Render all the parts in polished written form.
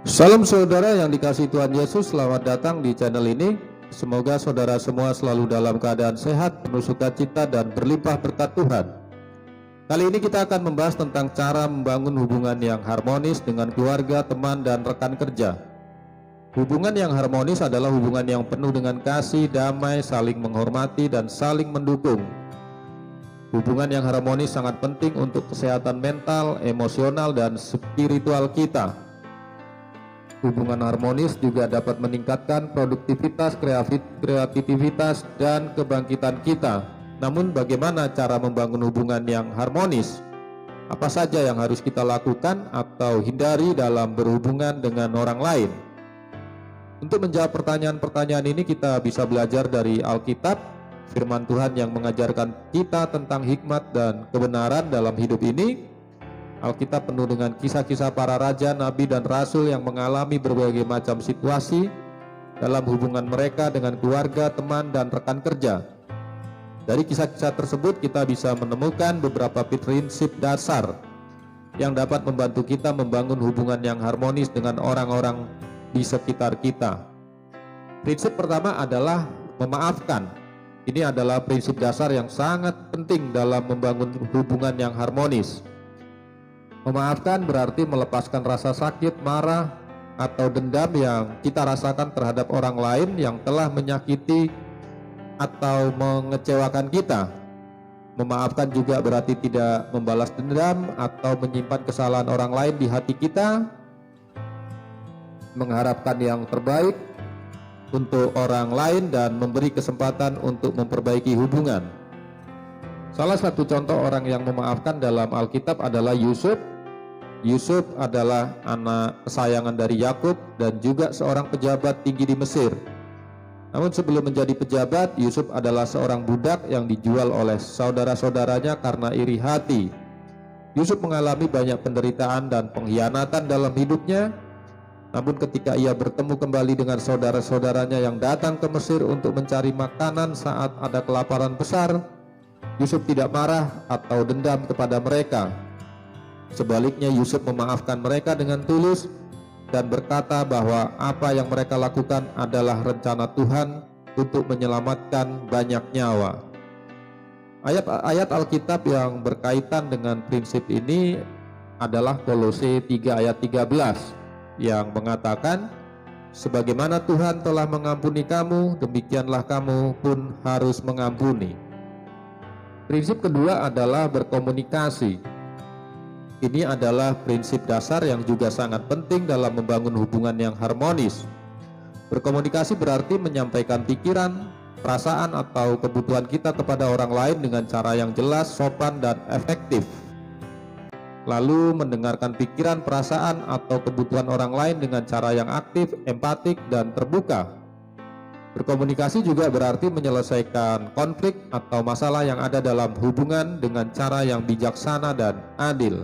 Salam saudara yang dikasihi Tuhan Yesus, selamat datang di channel ini. Semoga saudara semua selalu dalam keadaan sehat, penuh sukacita dan berlimpah berkat Tuhan. Kali ini kita akan membahas tentang cara membangun hubungan yang harmonis dengan keluarga, teman, dan rekan kerja. Hubungan yang harmonis adalah hubungan yang penuh dengan kasih, damai, saling menghormati, dan saling mendukung. Hubungan yang harmonis sangat penting untuk kesehatan mental, emosional, dan spiritual kita. Hubungan harmonis juga dapat meningkatkan produktivitas, kreativitas, dan kebangkitan kita. Namun bagaimana cara membangun hubungan yang harmonis? Apa saja yang harus kita lakukan atau hindari dalam berhubungan dengan orang lain? Untuk menjawab pertanyaan-pertanyaan ini, kita bisa belajar dari Alkitab, firman Tuhan yang mengajarkan kita tentang hikmat dan kebenaran dalam hidup ini. Alkitab penuh dengan kisah-kisah para raja, nabi, dan rasul yang mengalami berbagai macam situasi dalam hubungan mereka dengan keluarga, teman, dan rekan kerja. Dari kisah-kisah tersebut kita bisa menemukan beberapa prinsip dasar yang dapat membantu kita membangun hubungan yang harmonis dengan orang-orang di sekitar kita. Prinsip pertama adalah memaafkan. Ini adalah prinsip dasar yang sangat penting dalam membangun hubungan yang harmonis. Memaafkan berarti melepaskan rasa sakit, marah, atau dendam yang kita rasakan terhadap orang lain yang telah menyakiti atau mengecewakan kita. Memaafkan juga berarti tidak membalas dendam atau menyimpan kesalahan orang lain di hati kita, mengharapkan yang terbaik untuk orang lain dan memberi kesempatan untuk memperbaiki hubungan. Salah satu contoh orang yang memaafkan dalam Alkitab adalah Yusuf. Yusuf adalah anak kesayangan dari Yakub dan juga seorang pejabat tinggi di Mesir. Namun sebelum menjadi pejabat, Yusuf adalah seorang budak yang dijual oleh saudara-saudaranya karena iri hati. Yusuf mengalami banyak penderitaan dan pengkhianatan dalam hidupnya. Namun ketika ia bertemu kembali dengan saudara-saudaranya yang datang ke Mesir untuk mencari makanan saat ada kelaparan besar, Yusuf tidak marah atau dendam kepada mereka. Sebaliknya, Yusuf memaafkan mereka dengan tulus dan berkata bahwa apa yang mereka lakukan adalah rencana Tuhan untuk menyelamatkan banyak nyawa. Ayat Alkitab yang berkaitan dengan prinsip ini adalah Kolose 3 ayat 13 yang mengatakan, sebagaimana Tuhan telah mengampuni kamu, demikianlah kamu pun harus mengampuni. Prinsip kedua adalah berkomunikasi. Ini adalah prinsip dasar yang juga sangat penting dalam membangun hubungan yang harmonis. Berkomunikasi berarti menyampaikan pikiran, perasaan, atau kebutuhan kita kepada orang lain dengan cara yang jelas, sopan, dan efektif. Lalu mendengarkan pikiran, perasaan, atau kebutuhan orang lain dengan cara yang aktif, empatik, dan terbuka. Berkomunikasi juga berarti menyelesaikan konflik atau masalah yang ada dalam hubungan dengan cara yang bijaksana dan adil.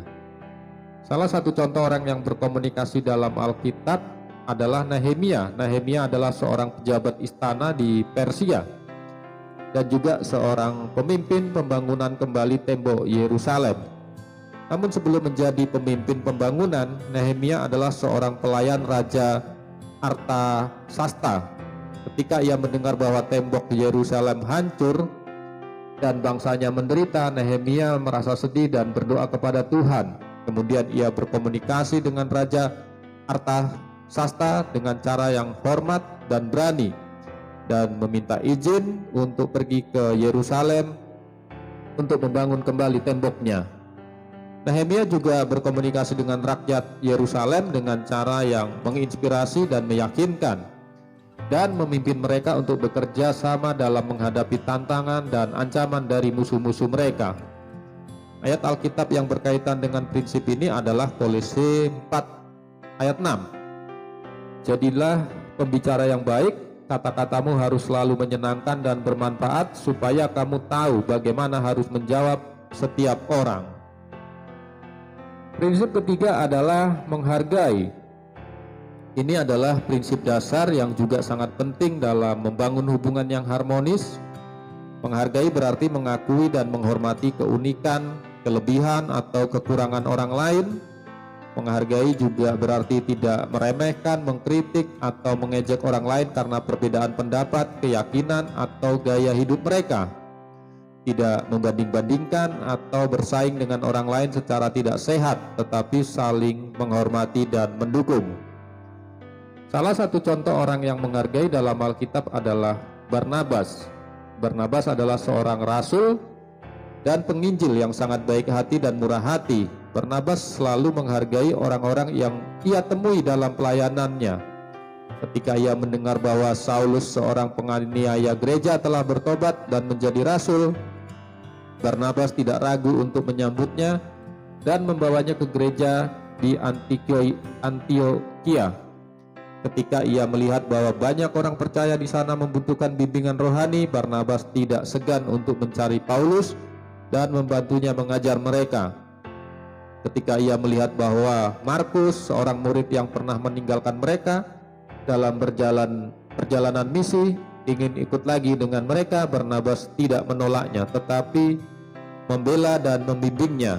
Salah satu contoh orang yang berkomunikasi dalam Alkitab adalah Nehemia. Nehemia adalah seorang pejabat istana di Persia dan juga seorang pemimpin pembangunan kembali tembok Yerusalem. Namun sebelum menjadi pemimpin pembangunan, Nehemia adalah seorang pelayan Raja Artasasta. Ketika ia mendengar bahwa tembok Yerusalem hancur dan bangsanya menderita, Nehemia merasa sedih dan berdoa kepada Tuhan. Kemudian ia berkomunikasi dengan Raja Artasasta dengan cara yang hormat dan berani dan meminta izin untuk pergi ke Yerusalem untuk membangun kembali temboknya. Nehemia juga berkomunikasi dengan rakyat Yerusalem dengan cara yang menginspirasi dan meyakinkan, dan memimpin mereka untuk bekerja sama dalam menghadapi tantangan dan ancaman dari musuh-musuh mereka. Ayat Alkitab yang berkaitan dengan prinsip ini adalah Kolose 4 ayat 6. Jadilah pembicara yang baik, kata-katamu harus selalu menyenangkan dan bermanfaat, supaya kamu tahu bagaimana harus menjawab setiap orang. Prinsip ketiga adalah menghargai. Ini adalah prinsip dasar yang juga sangat penting dalam membangun hubungan yang harmonis. Menghargai berarti mengakui dan menghormati keunikan, kelebihan, atau kekurangan orang lain, Menghargai juga berarti tidak meremehkan, mengkritik, atau mengejek orang lain karena perbedaan pendapat, keyakinan, atau gaya hidup mereka. Tidak membanding-bandingkan atau bersaing dengan orang lain secara tidak sehat, tetapi saling menghormati dan mendukung. Salah satu contoh orang yang menghargai dalam Alkitab adalah Barnabas. Barnabas adalah seorang rasul dan penginjil yang sangat baik hati dan murah hati. Barnabas selalu menghargai orang-orang yang ia temui dalam pelayanannya. Ketika ia mendengar bahwa Saulus, seorang penganiaya gereja, telah bertobat dan menjadi rasul, Barnabas tidak ragu untuk menyambutnya dan membawanya ke gereja di Antioquia. Ketika ia melihat bahwa banyak orang percaya di sana membutuhkan bimbingan rohani, Barnabas tidak segan untuk mencari Paulus dan membantunya mengajar mereka. Ketika ia melihat bahwa Markus, seorang murid yang pernah meninggalkan mereka dalam perjalanan misi, ingin ikut lagi dengan mereka, Barnabas tidak menolaknya, tetapi membela dan membimbingnya.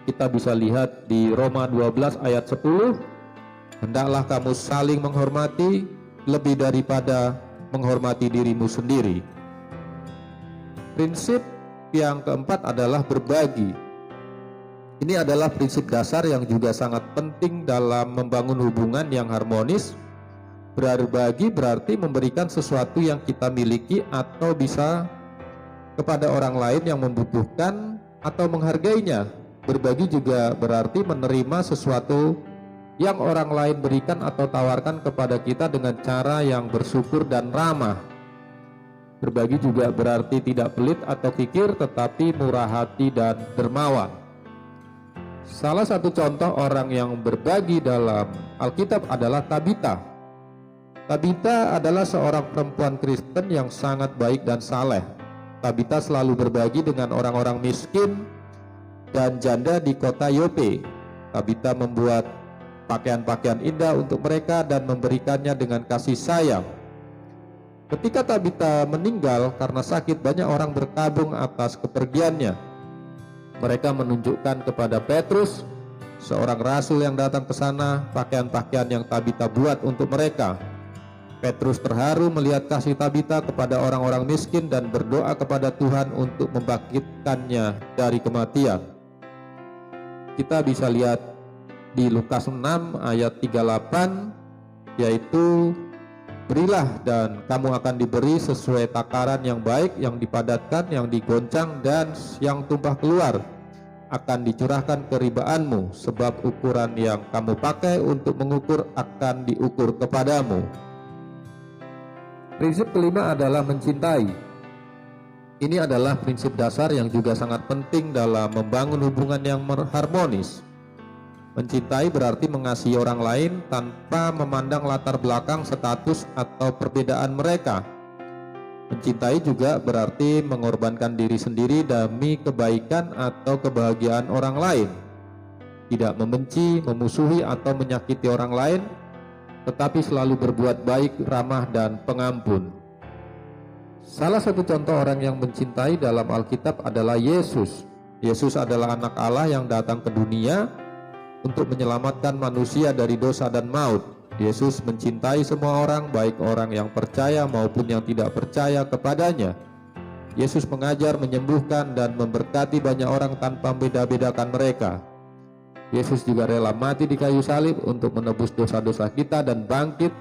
Kita bisa lihat di Roma 12 ayat 10, hendaklah kamu saling menghormati lebih daripada menghormati dirimu sendiri. Prinsip yang keempat adalah berbagi. Ini adalah prinsip dasar yang juga sangat penting dalam membangun hubungan yang harmonis. Berbagi berarti memberikan sesuatu yang kita miliki atau bisa kepada orang lain yang membutuhkan atau menghargainya. Berbagi juga berarti menerima sesuatu yang orang lain berikan atau tawarkan kepada kita dengan cara yang bersyukur dan ramah. Berbagi juga berarti tidak pelit atau kikir, tetapi murah hati dan dermawan. Salah satu contoh orang yang berbagi dalam Alkitab adalah Tabita. Tabita adalah seorang perempuan Kristen yang sangat baik dan saleh. Tabita selalu berbagi dengan orang-orang miskin dan janda di kota Yope. Tabita membuat pakaian-pakaian indah untuk mereka dan memberikannya dengan kasih sayang. Ketika Tabita meninggal karena sakit, banyak orang berkabung atas kepergiannya. Mereka menunjukkan kepada Petrus, seorang rasul yang datang ke sana, pakaian-pakaian yang Tabita buat untuk mereka. Petrus terharu melihat kasih Tabita kepada orang-orang miskin dan berdoa kepada Tuhan untuk membangkitkannya dari kematian. Kita bisa lihat di Lukas 6 ayat 38, yaitu berilah dan kamu akan diberi sesuai takaran yang baik, yang dipadatkan, yang digoncang, dan yang tumpah keluar akan dicurahkan ke ribaanmu, sebab ukuran yang kamu pakai untuk mengukur akan diukur kepadamu. Prinsip kelima adalah mencintai. Ini adalah prinsip dasar yang juga sangat penting dalam membangun hubungan yang harmonis. Mencintai berarti mengasihi orang lain tanpa memandang latar belakang, status, atau perbedaan mereka. Mencintai juga berarti mengorbankan diri sendiri demi kebaikan atau kebahagiaan orang lain. Tidak membenci, memusuhi, atau menyakiti orang lain, tetapi selalu berbuat baik, ramah, dan pengampun. Salah satu contoh orang yang mencintai dalam Alkitab adalah Yesus. Yesus adalah anak Allah yang datang ke dunia untuk menyelamatkan manusia dari dosa dan maut. Yesus mencintai semua orang, baik orang yang percaya maupun yang tidak percaya kepadanya. Yesus mengajar, menyembuhkan, dan memberkati banyak orang tanpa membeda-bedakan mereka. Yesus juga rela mati di kayu salib untuk menebus dosa-dosa kita dan bangkit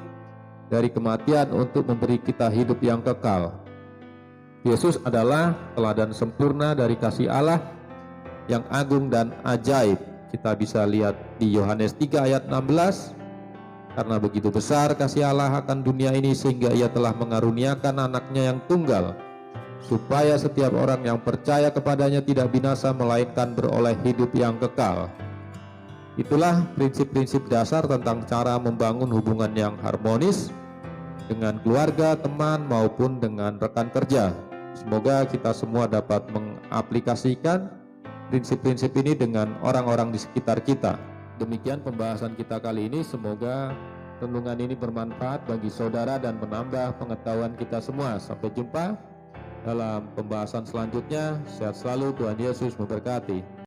dari kematian untuk memberi kita hidup yang kekal. Yesus adalah teladan sempurna dari kasih Allah yang agung dan ajaib. Kita bisa lihat di Yohanes 3 ayat 16, karena begitu besar kasih Allah akan dunia ini sehingga ia telah mengaruniakan anaknya yang tunggal, supaya setiap orang yang percaya kepadanya tidak binasa melainkan beroleh hidup yang kekal. Itulah prinsip-prinsip dasar tentang cara membangun hubungan yang harmonis dengan keluarga, teman, maupun dengan rekan kerja. Semoga kita semua dapat mengaplikasikan prinsip-prinsip ini dengan orang-orang di sekitar kita. Demikian pembahasan kita kali ini. Semoga renungan ini bermanfaat bagi saudara dan menambah pengetahuan kita semua. Sampai jumpa dalam pembahasan selanjutnya. Sehat selalu, Tuhan Yesus memberkati.